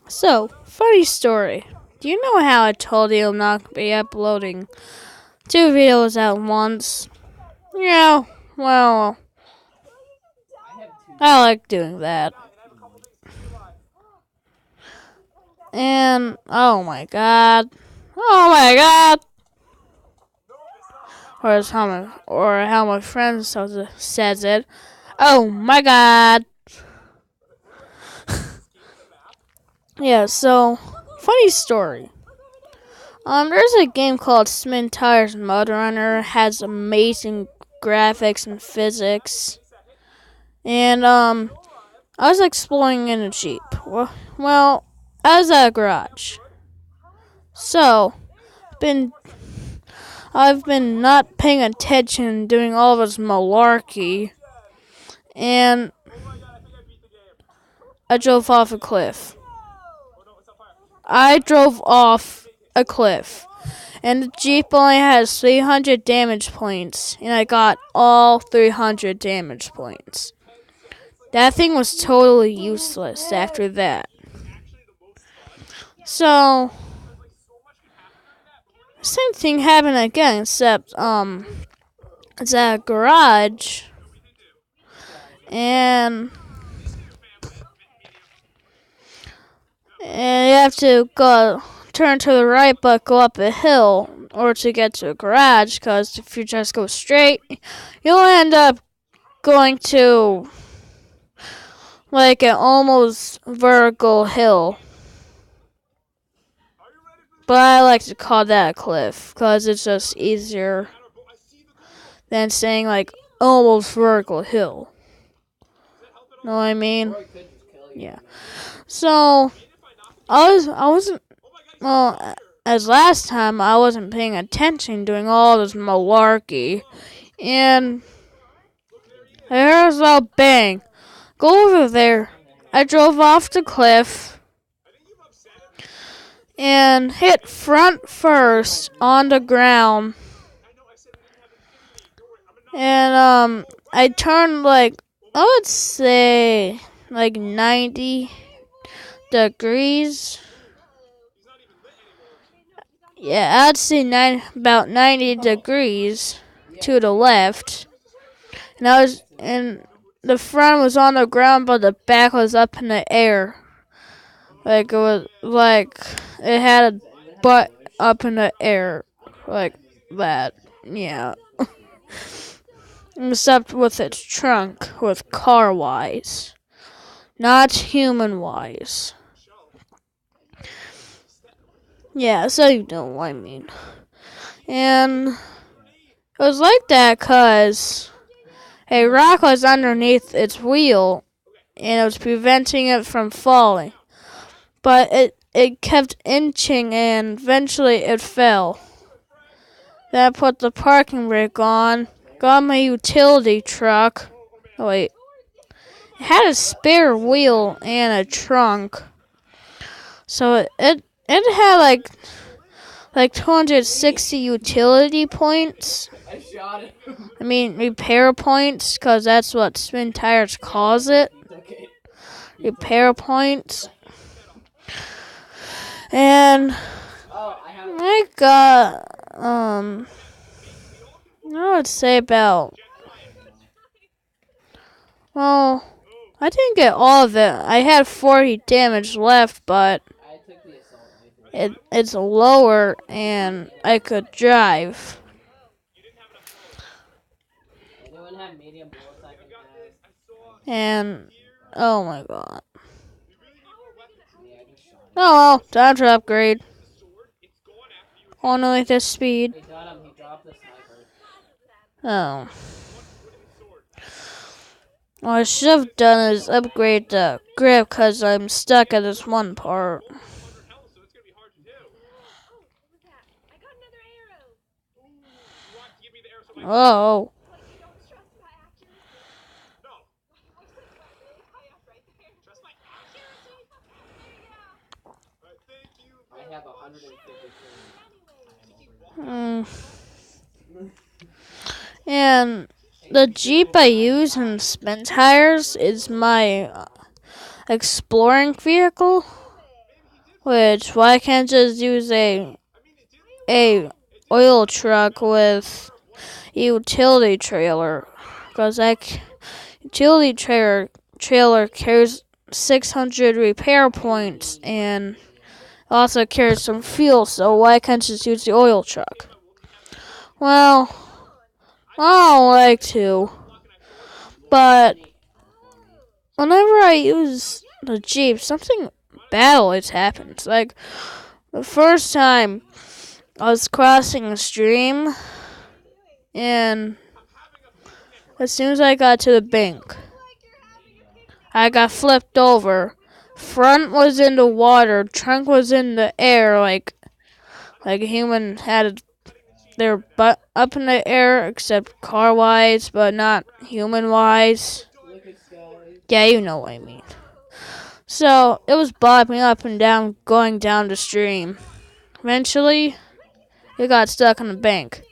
So, funny story. Do you know how I told you I'm not going to be uploading two videos at once? Yeah, well, I like doing that. And, oh my god, or how my friend says it, oh my god. Yeah, so, funny story. There's a game called Spin Tires Mud Runner. It has amazing graphics and physics. And, I was exploring in a Jeep. Well, I was at a garage. So, been I've been not paying attention, doing all this malarkey, and I drove off a cliff. I drove off a cliff. And the Jeep only has 300 damage points, and I got all 300 damage points. That thing was totally useless after that. So, same thing happened again, except, it's at a garage, and you have to turn to the right, but go up a hill or to get to a garage, because if you just go straight, you'll end up going to like an almost vertical hill. But I like to call that a cliff, because it's just easier than saying like almost vertical hill. Know what I mean? Yeah. So I wasn't, well, as last time I wasn't paying attention, doing all this malarkey, and I heard a loud bang. Go over there. I drove off the cliff and hit front first on the ground. And I turned like, I would say like 90 degrees. Yeah, I'd say about 90 degrees to the left. And the front was on the ground, but the back was up in the air. Like it had a butt up in the air, like that. Yeah. Except with its trunk, with car-wise, not human-wise. Yeah, so you know what I mean. And it was like that because a rock was underneath its wheel, and it was preventing it from falling. But it kept inching, and eventually it fell. Then I put the parking brake on, got my utility truck. Oh, wait. It had a spare wheel and a trunk. So it had like 260 utility points. I mean, repair points, because that's what Spin Tires calls it. Repair points. And I got, I would say about, well, I didn't get all of it. I had 40 damage left, but it's lower and I could drive. And, oh my god. Oh well, time to upgrade. Only this speed. Oh. What I should have done is upgrade the grip, because I'm stuck at this one part. Oh. And the Jeep I use in Spin Tires is my exploring vehicle. Which, why can't just use a oil truck with a utility trailer? Because that utility trailer carries 600 repair points and also carries some fuel, so why can't just use the oil truck? Well, I don't like to, but whenever I use the Jeep, something bad always happens. Like, the first time I was crossing a stream, and as soon as I got to the bank, I got flipped over. Front was in the water, trunk was in the air, like a human had their butt up in the air, except car-wise, but not human-wise. Yeah, you know what I mean. So, it was bobbing up and down, going down the stream. Eventually, it got stuck on the bank.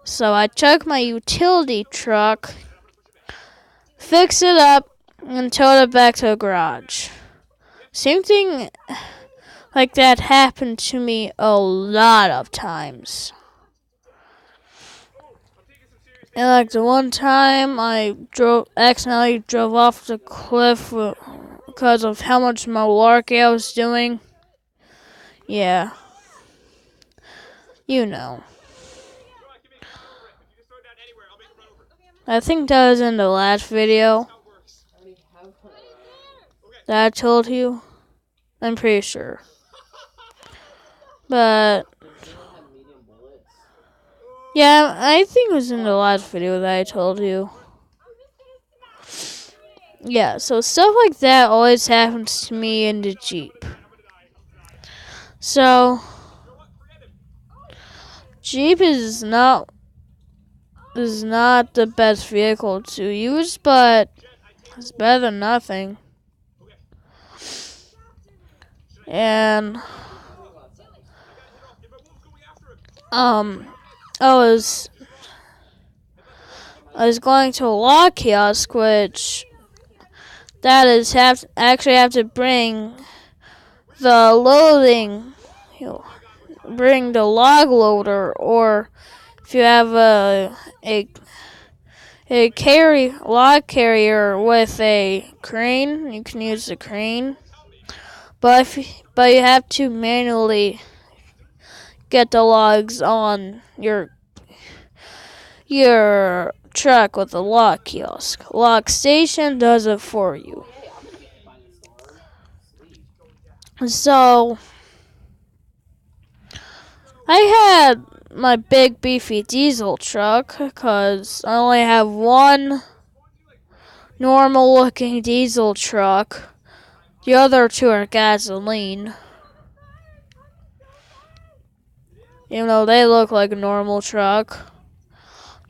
So I took my utility truck, fixed it up, and towed it back to the garage. Same thing like that happened to me a lot of times. And like the one time I accidentally drove off the cliff because of how much malarkey I was doing. Yeah. You know. I think that was in the last video that I told you. I'm pretty sure. But yeah, I think it was in the last video that I told you. Yeah, so stuff like that always happens to me in the Jeep. So Jeep is not the best vehicle to use, but it's better than nothing. And I was going to a log kiosk, which that is actually have to bring the loading, bring the log loader, or if you have a log carrier with a crane, you can use the crane. But you have to manually get the logs on your truck with the log kiosk. Log station does it for you. So I had my big beefy diesel truck because I only have one normal looking diesel truck. The other two are gasoline. Even though they look like a normal truck.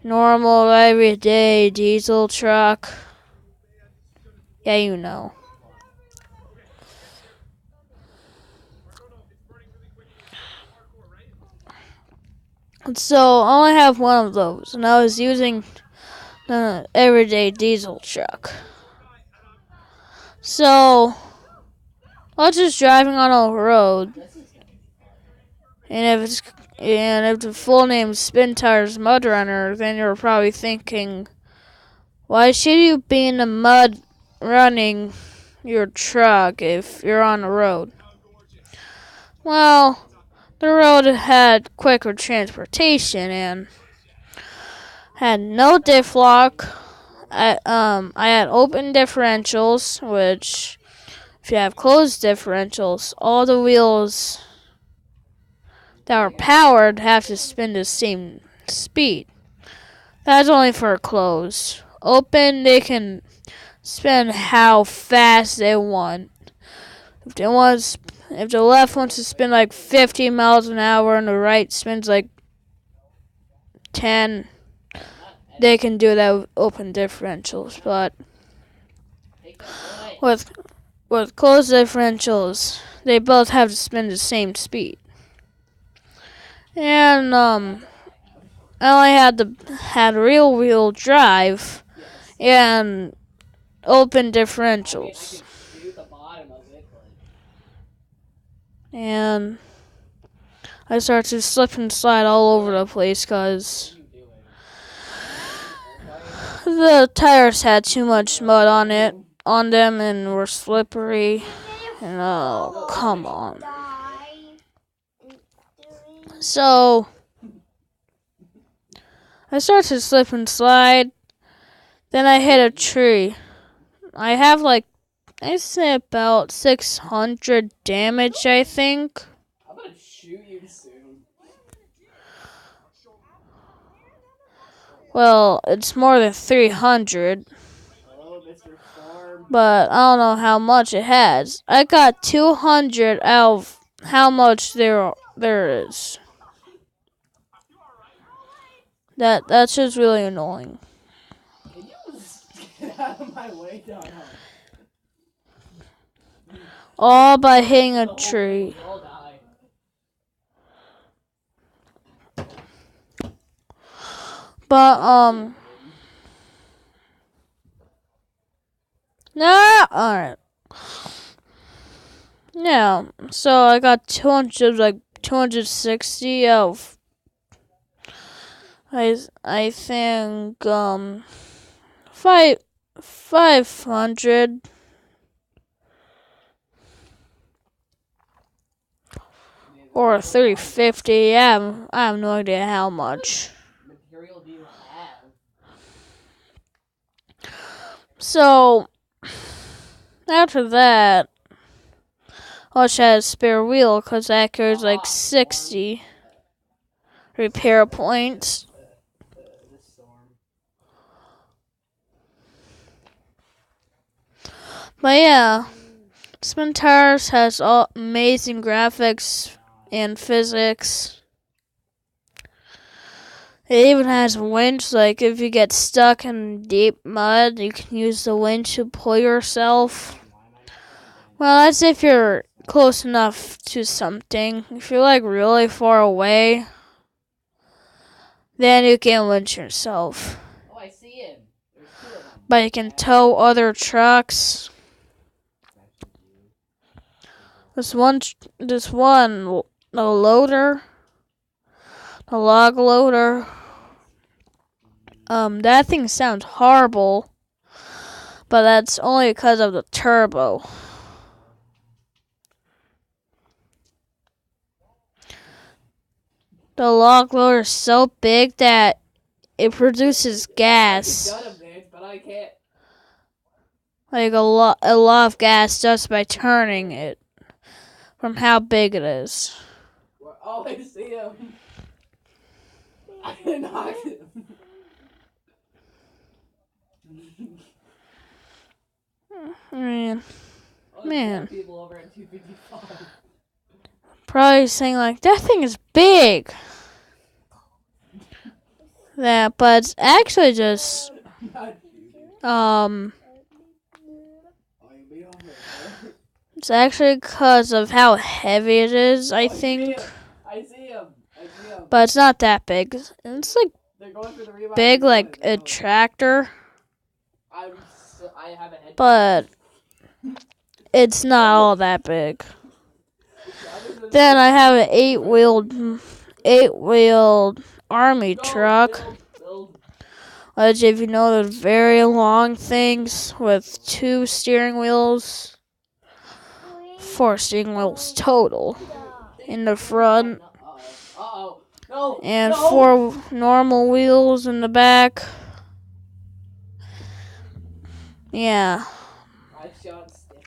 Normal everyday diesel truck. Yeah, you know. So I only have one of those, and I was using the everyday diesel truck. So I was just driving on a road, and if the full name is Spin Tires Mud Runner, then you're probably thinking, why should you be in the mud running your truck if you're on the road? Well, the road had quicker transportation and had no diff lock. I had open differentials, which if you have closed differentials, all the wheels that are powered have to spin the same speed. That's only for closed. Open, they can spin how fast they want. If the left wants to spin like 50 miles an hour and the right spins like 10, they can do that with open differentials. But with closed differentials, they both have to spin the same speed. And I only had real wheel drive and open differentials. and I started to slip and slide all over the place because the tires had too much mud on them and were slippery. And oh, come on. So I started to slip and slide. Then I hit a tree. I have I'd say about 600 damage, I think. I'm gonna shoot you soon. Well, it's more than 300. Hello, Mr. Storm. But I don't know how much it has. I got 200 out of how much there is. That's just really annoying. Can you get out of my way, Donald? All by hitting a tree. You'll die. But nah, alright. Yeah, so I got 260 of I think 500 or 350. Yeah, I have no idea how much. Material do you have? So after that, I wish I had a spare wheel because that carries 60 repair points. But yeah, Spin Tires has all amazing graphics and physics. It even has a winch, if you get stuck in deep mud, you can use the winch to pull yourself. Well, that's if you're close enough to something. If you're really far away, then you can winch yourself. Oh, I see him. There's 2 of them. But you can tow other trucks. This one, the loader, the log loader. That thing sounds horrible, but that's only because of the turbo. The log loader is so big that it produces gas. But I can't. A lot of gas just by turning it. From how big it is. Oh, I see him. I knocked him. Man. People over at 255. Probably saying that thing is big. But it's actually just it's actually because of how heavy it is, I think. I see him. But it's not that big. It's big like a tractor. But it's not all that big. Then I have an 8-wheeled army truck. Which, if you know, those very long things with 2 steering wheels. 4 steering wheels total in the front. And 4 normal wheels in the back. Yeah.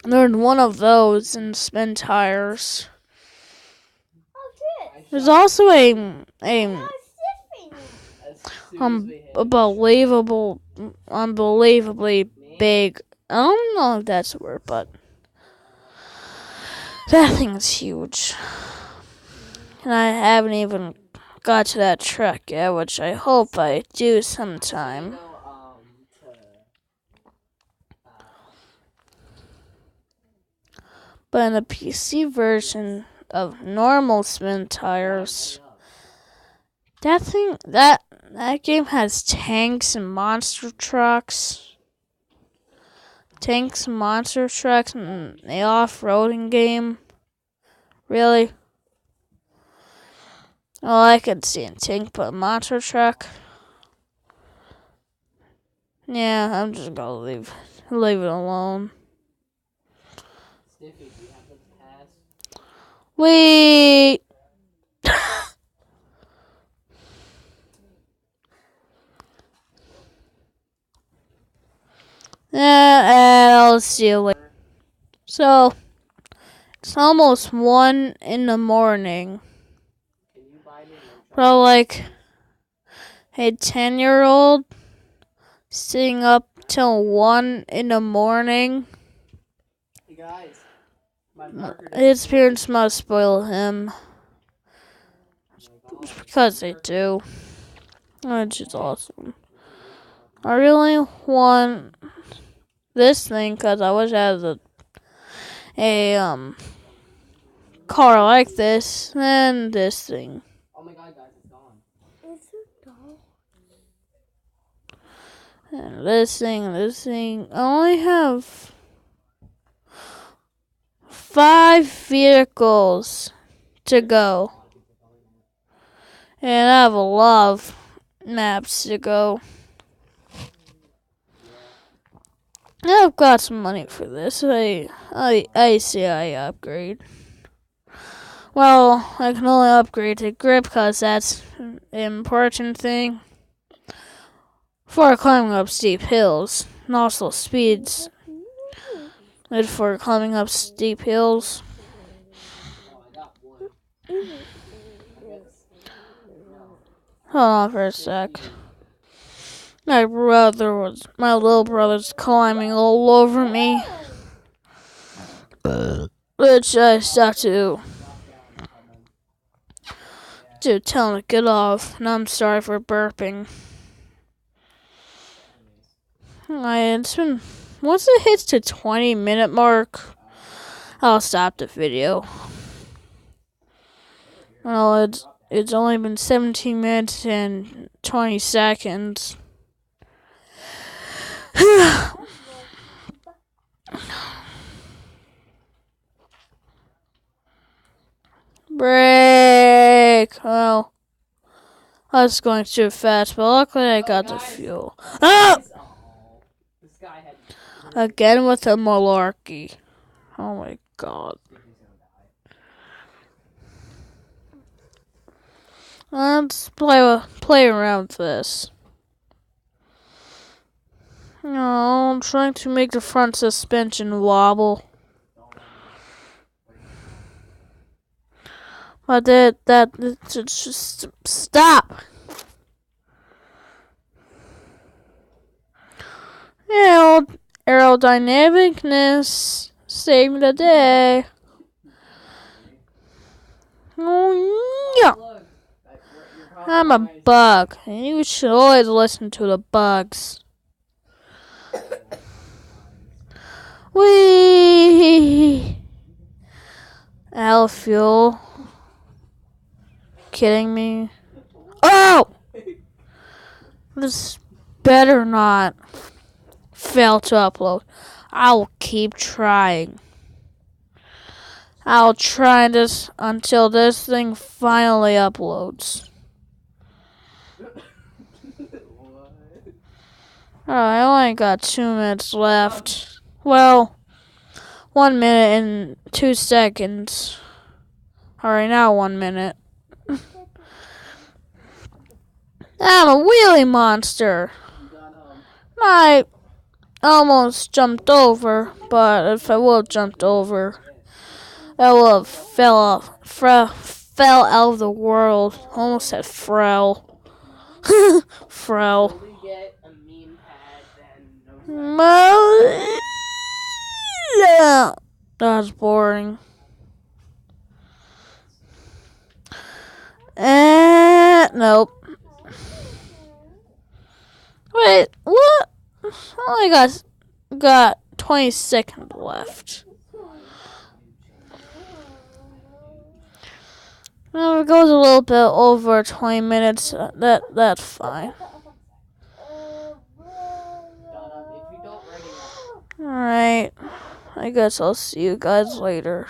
There's one of those in Spin Tires. There's also a unbelievably big. I don't know if that's a word, but that thing's huge. And I haven't even got to that truck yet, which I hope I do sometime. But in the PC version of normal Spin Tires, that game has tanks and monster trucks. Tanks and monster trucks and the off-roading game. Really? Oh, I could see a tank, but a monster truck. Yeah, I'm just gonna leave it alone. Sniffy, do you have the pass? Wait. Yeah, I'll see you later. So, it's almost 1 in the morning. Can you buy me one So, like, a 10-year-old staying up till 1 in the morning. Hey guys, my marker His parents must spoil him. Because they do. Which is awesome. I really want this thing because I wish I had a car like this and this thing. Oh my god, guys, it's gone. Is it dog? And this thing. I only have 5 vehicles to go. And I have a lot of maps to go. I've got some money for this. I say I upgrade. Well, I can only upgrade to grip because that's an important thing for climbing up steep hills. And also speeds. Good for climbing up steep hills. Oh, I got one. Hold on for a sec. My little brother's climbing all over me. Which I just have to tell him to get off. And I'm sorry for burping. It's been, once it hits the 20-minute mark, I'll stop the video. Well, it's only been 17 minutes and 20 seconds. Break. Well, I was going too fast, but luckily I got the fuel. Ah! This guy had. Again with the malarkey. Oh my god. Let's play around with this. No, I'm trying to make the front suspension wobble. But just stop. Yeah, aerodynamicness saved the day. Oh yeah. I'm a bug, and you should always listen to the bugs. Whee! Out of fuel. Kidding me? Oh! This better not fail to upload. I'll keep trying. I'll try this until this thing finally uploads. I only got 2 minutes left. Well, 1 minute and 2 seconds. Alright, now 1 minute. I'm a wheelie monster. I almost jumped over, but if I would have jumped over, I would have fell out of the world. Almost said Frel. Frel. Yeah. That was boring. Nope. Wait, what? I only got 20 seconds left. Well, it goes a little bit over 20 minutes. That's fine. Alright. I guess I'll see you guys later.